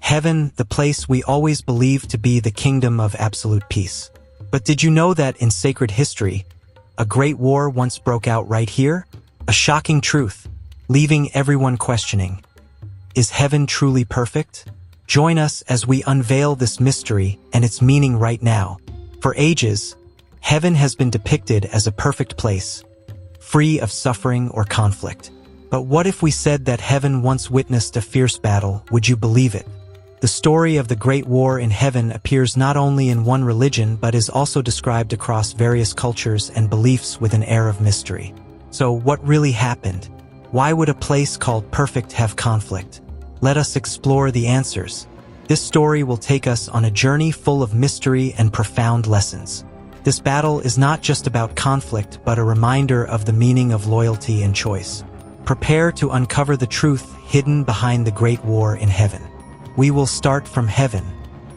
Heaven, the place we always believed to be the kingdom of absolute peace. But did you know that in sacred history, a great war once broke out right here? A shocking truth, leaving everyone questioning. Is heaven truly perfect? Join us as we unveil this mystery and its meaning right now. For ages, heaven has been depicted as a perfect place, free of suffering or conflict. But what if we said that heaven once witnessed a fierce battle? Would you believe it? The story of the Great War in heaven appears not only in one religion but is also described across various cultures and beliefs with an air of mystery. So what really happened? Why would a place called perfect have conflict? Let us explore the answers. This story will take us on a journey full of mystery and profound lessons. This battle is not just about conflict but a reminder of the meaning of loyalty and choice. Prepare to uncover the truth hidden behind the Great War in heaven. We will start from heaven,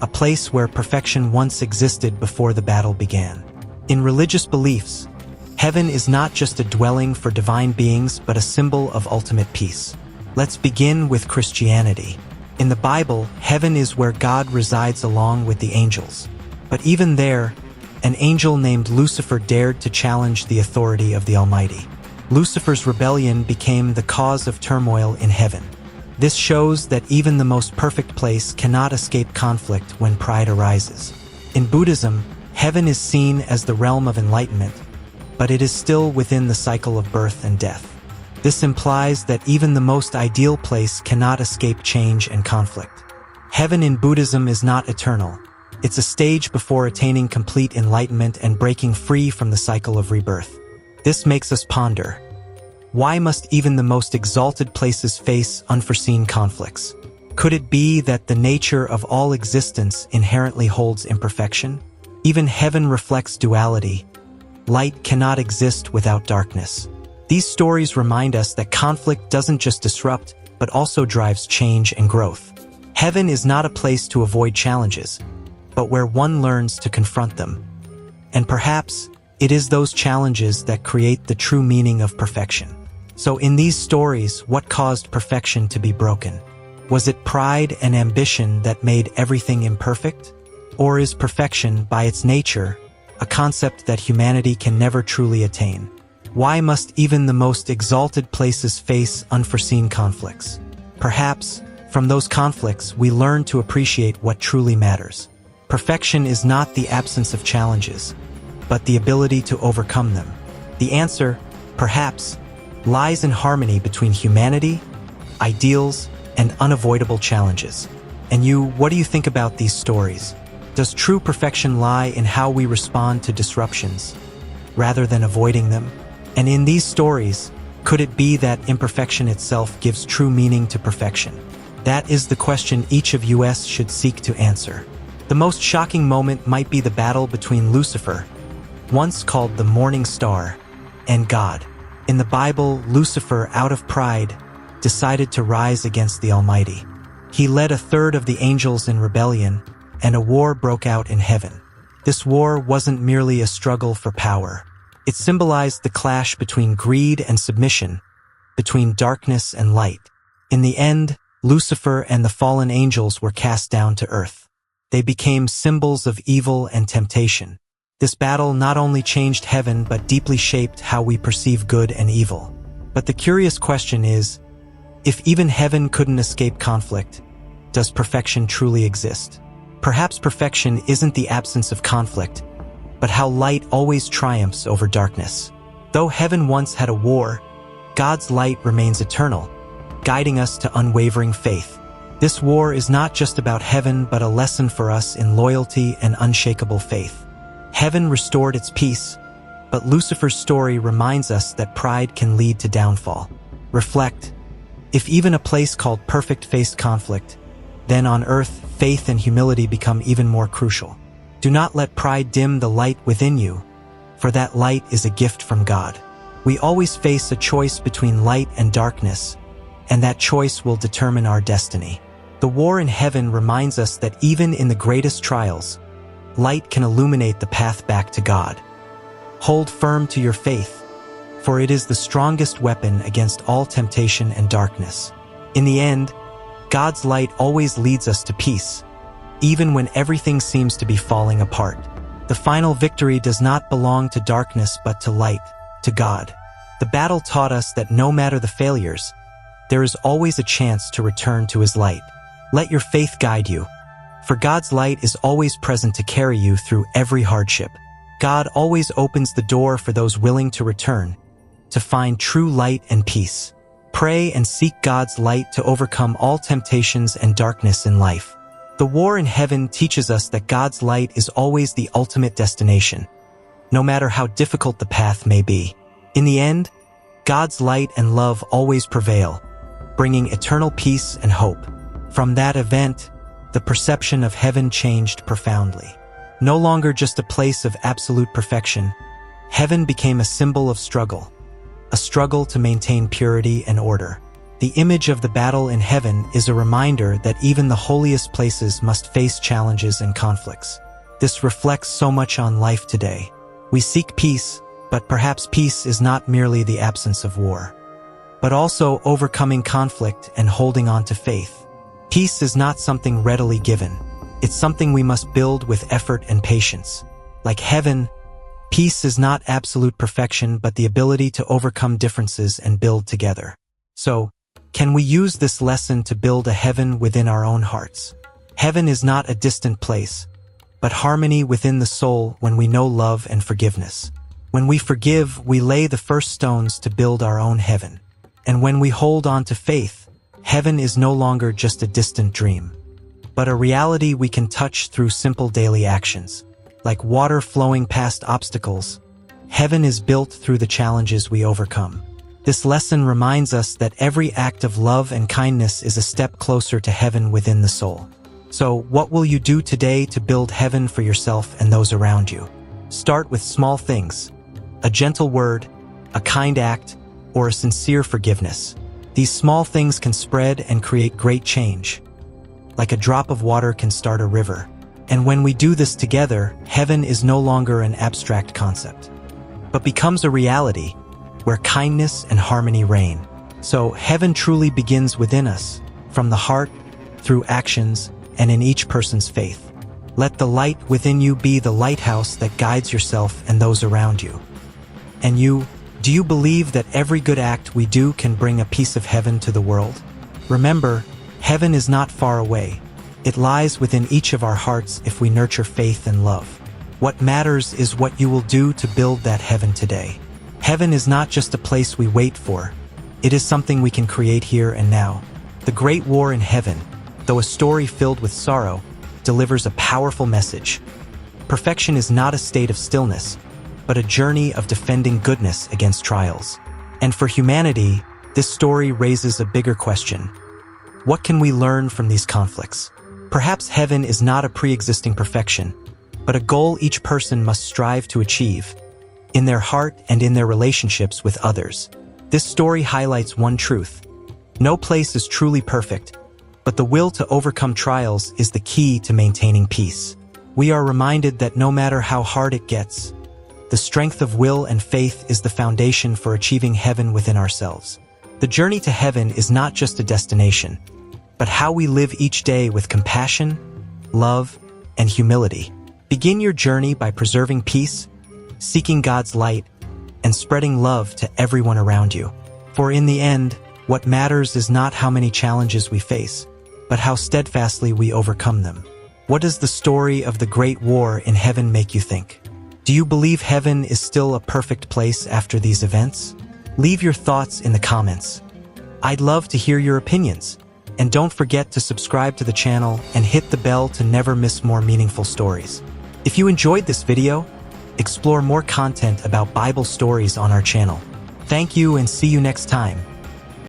a place where perfection once existed before the battle began. In religious beliefs, heaven is not just a dwelling for divine beings but a symbol of ultimate peace. Let's begin with Christianity. In the Bible, heaven is where God resides along with the angels. But even there, an angel named Lucifer dared to challenge the authority of the Almighty. Lucifer's rebellion became the cause of turmoil in heaven. This shows that even the most perfect place cannot escape conflict when pride arises. In Buddhism, heaven is seen as the realm of enlightenment, but it is still within the cycle of birth and death. This implies that even the most ideal place cannot escape change and conflict. Heaven in Buddhism is not eternal. It's a stage before attaining complete enlightenment and breaking free from the cycle of rebirth. This makes us ponder. Why must even the most exalted places face unforeseen conflicts? Could it be that the nature of all existence inherently holds imperfection? Even heaven reflects duality. Light cannot exist without darkness. These stories remind us that conflict doesn't just disrupt, but also drives change and growth. Heaven is not a place to avoid challenges, but where one learns to confront them. And perhaps it is those challenges that create the true meaning of perfection. So in these stories, what caused perfection to be broken? Was it pride and ambition that made everything imperfect? Or is perfection, by its nature, a concept that humanity can never truly attain? Why must even the most exalted places face unforeseen conflicts? Perhaps, from those conflicts, we learn to appreciate what truly matters. Perfection is not the absence of challenges, but the ability to overcome them. The answer, perhaps, lies in harmony between humanity, ideals, and unavoidable challenges. And you, what do you think about these stories? Does true perfection lie in how we respond to disruptions, rather than avoiding them? And in these stories, could it be that imperfection itself gives true meaning to perfection? That is the question each of us should seek to answer. The most shocking moment might be the battle between Lucifer, once called the Morning Star, and God. In the Bible, Lucifer, out of pride, decided to rise against the Almighty. He led a third of the angels in rebellion, and a war broke out in heaven. This war wasn't merely a struggle for power. It symbolized the clash between greed and submission, between darkness and light. In the end, Lucifer and the fallen angels were cast down to earth. They became symbols of evil and temptation. This battle not only changed heaven but deeply shaped how we perceive good and evil. But the curious question is, if even heaven couldn't escape conflict, does perfection truly exist? Perhaps perfection isn't the absence of conflict, but how light always triumphs over darkness. Though heaven once had a war, God's light remains eternal, guiding us to unwavering faith. This war is not just about heaven but a lesson for us in loyalty and unshakable faith. Heaven restored its peace, but Lucifer's story reminds us that pride can lead to downfall. Reflect. If even a place called perfect faced conflict, then on earth, faith and humility become even more crucial. Do not let pride dim the light within you, for that light is a gift from God. We always face a choice between light and darkness, and that choice will determine our destiny. The war in heaven reminds us that even in the greatest trials, light can illuminate the path back to God. Hold firm to your faith, for it is the strongest weapon against all temptation and darkness. In the end, God's light always leads us to peace, even when everything seems to be falling apart. The final victory does not belong to darkness but to light, to God. The battle taught us that no matter the failures, there is always a chance to return to His light. Let your faith guide you, for God's light is always present to carry you through every hardship. God always opens the door for those willing to return, to find true light and peace. Pray and seek God's light to overcome all temptations and darkness in life. The war in heaven teaches us that God's light is always the ultimate destination, no matter how difficult the path may be. In the end, God's light and love always prevail, bringing eternal peace and hope. From that event, the perception of heaven changed profoundly. No longer just a place of absolute perfection, heaven became a symbol of struggle, a struggle to maintain purity and order. The image of the battle in heaven is a reminder that even the holiest places must face challenges and conflicts. This reflects so much on life today. We seek peace, but perhaps peace is not merely the absence of war, but also overcoming conflict and holding on to faith. Peace is not something readily given. It's something we must build with effort and patience. Like heaven, peace is not absolute perfection but the ability to overcome differences and build together. So, can we use this lesson to build a heaven within our own hearts? Heaven is not a distant place, but harmony within the soul when we know love and forgiveness. When we forgive, we lay the first stones to build our own heaven. And when we hold on to faith, heaven is no longer just a distant dream, but a reality we can touch through simple daily actions. Like water flowing past obstacles, heaven is built through the challenges we overcome. This lesson reminds us that every act of love and kindness is a step closer to heaven within the soul. So, what will you do today to build heaven for yourself and those around you? Start with small things: a gentle word, a kind act, or a sincere forgiveness. These small things can spread and create great change. Like a drop of water can start a river. And when we do this together, heaven is no longer an abstract concept, but becomes a reality where kindness and harmony reign. So heaven truly begins within us, from the heart, through actions, and in each person's faith. Let the light within you be the lighthouse that guides yourself and those around you. And you, do you believe that every good act we do can bring a piece of heaven to the world? Remember, heaven is not far away. It lies within each of our hearts if we nurture faith and love. What matters is what you will do to build that heaven today. Heaven is not just a place we wait for. It is something we can create here and now. The Great War in Heaven, though a story filled with sorrow, delivers a powerful message. Perfection is not a state of stillness, but a journey of defending goodness against trials. And for humanity, this story raises a bigger question. What can we learn from these conflicts? Perhaps heaven is not a pre-existing perfection, but a goal each person must strive to achieve, in their heart and in their relationships with others. This story highlights one truth: no place is truly perfect, but the will to overcome trials is the key to maintaining peace. We are reminded that no matter how hard it gets, the strength of will and faith is the foundation for achieving heaven within ourselves. The journey to heaven is not just a destination, but how we live each day with compassion, love, and humility. Begin your journey by preserving peace, seeking God's light, and spreading love to everyone around you. For in the end, what matters is not how many challenges we face, but how steadfastly we overcome them. What does the story of the Great War in Heaven make you think? Do you believe heaven is still a perfect place after these events? Leave your thoughts in the comments. I'd love to hear your opinions. And don't forget to subscribe to the channel and hit the bell to never miss more meaningful stories. If you enjoyed this video, explore more content about Bible stories on our channel. Thank you and see you next time.